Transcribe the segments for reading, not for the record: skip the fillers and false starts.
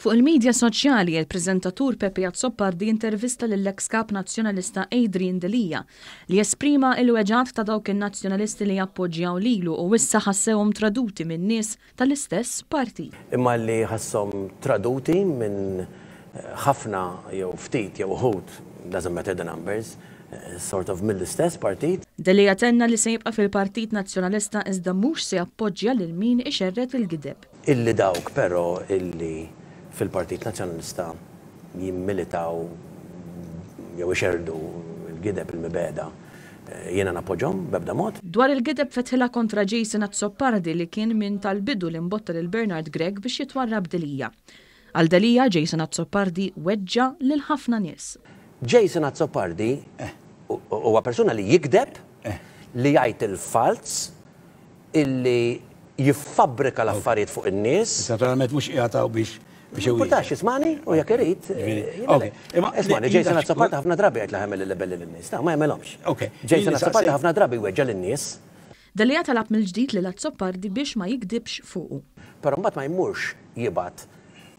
Fuq il-medja soċjali, il-preżentatur Pepe Azzopardi intervista lill-eks kap nazzjonalista Adrian Delija li esprima il-weġat ta' dawk in-nazzjonalisti li jappoġġjaw lilu u issa ħassewhom traduti minn nies tal-istess partit. Imma li ħasshom traduti minn ħafna jew ftit jew uħud, doesn't matter the numbers, sort of mill-istess partit. Delija tenna li se jibqa' fil-Partit Nazzjonalista iżda mhux se jappoġġja lil min ixerret il-gideb. Illi dawk però illi fil-Partit Nazzjonalista jimmilitaw jew ixerdu il-gideb il-mibeda jiena nappoġġhom b'ebda mod. Dwar il-gideb fetħilha kontra Jason Azzopardi li kien minn tal-bidu li mbotta lil Bernard Gregg biex jitwarrab Delija. Għal Delija Jason Azzopardi weġġa lil ħafna nies. Jason Azzopardi huwa persuna li jikdeb, li jgħid il-falz, illi jiffabbrika l-affarijiet fuq in-nies. Naturalment mhux qiegħataw biex Importax ismani u jekk irid. Ismani, Jason Azzopardi ħafna drabi qed laħemel il-lebelli lin-nies. Ma jagħmelhomx. Jason Azzopardi ħafna drabi weġġa lin-nies. Delija talab mill-ġdid lil Azzopardi biex ma jikdibx fuqu. Però mbagħad ma jmurx jibgħat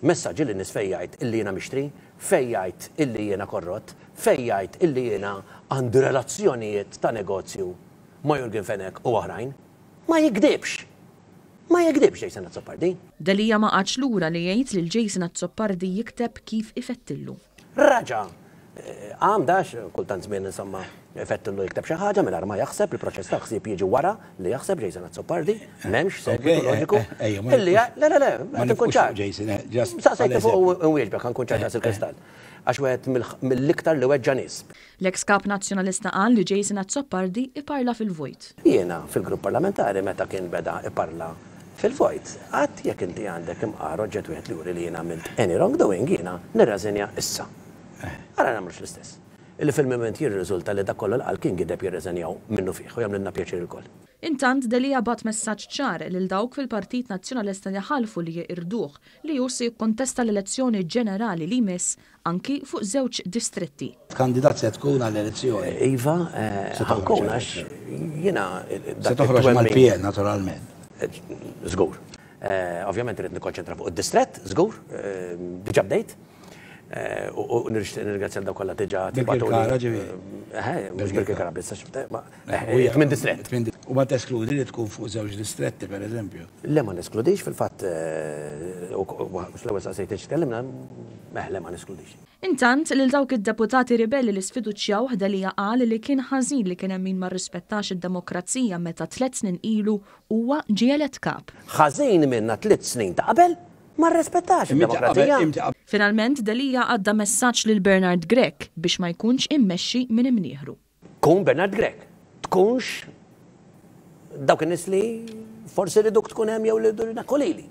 messaġġi lin-nies fejn jgħid illi jiena mixtri, fejn jgħid illi jiena korrott, fejn jgħid illi jiena għandi relazzjonijiet ta' negozju ma' Jurgen Fenek u oħrajn. Ma jikdibx. Ma jikdibx Jason Azzopardi. Delija ma qatx lura li jgħid lil Jason Azzopardi jikteb kif ifettillu. Raġa, għamdax kultant żmien insomma ifettillu jikteb xi ħaġa mingħajr ma jaħseb il-proċess ta' ħsieb jiġi wara li jaħseb Jason Azzopardi m'hemmx segwitu loġiku. Le, qed inkun ċar. Saqsejt fuq nwieġbek ħankun ċar tas il-kristall. Għax wieħed mill-iktar li weġġa nies. L-eks kap nazzjonalista qal li Jason Azzopardi iparla fil-vojt. Jiena fil-grupp parlamentari meta kien beda iparla fil-vojt, għad jekk inti għandek imqar oġġett wieħed li juri li jiena għamilt any wrongdoing jiena nirrażenja issa. Ara nagħmlux l-istess. Illi fil-moment jirriżulta li dak kollu l-qal kien gideb jirreżenjaw minnu fih u jagħmlilna pjaċir ilkoll. Intant Delija bat messaġġ ċar lil dawk fil-Partit Nazzjonalista li ħalfu li jirduh li hu se jikkontesta l-elezzjoni ġenerali li jmiss anki fuq żewġ distretti. Kandidat se tkun għall-elezzjoni. Iva, ħankun għax jiena se toħroġ mal-PL naturalment. Żgur. Ovvjament irid nikkonċentra fuq id-distrett, żgur, diġà bdejt. U nirringrazzja dawk kollha diġà tibgħatu. Mhux Birkirkara biss minn distrett. U ma teskludi li tkun fuq żewġ distretti pereżempju. Le ma neskludix fil-fatt l-ewwel saqsejt tkellimna le ma neskludix. Intant lil dawk id-deputati ribelli li sfiduċjaw Delija qal li kien ħażin li kien hemm min ma rrispettax id-demokrazija meta 3 snin ilu huwa ġie elett kap. Ħażin minna 3 snin ta' qabel ma rrispettax id-demokrazija. Finalment Delija għadda messaġġ lil Bernard Gregg biex ma jkunx immexxi minn imnieħru. Kun Bernard Gregg, tkunx dawk in-nies li forsi riduk tkun hemm jew li kolili.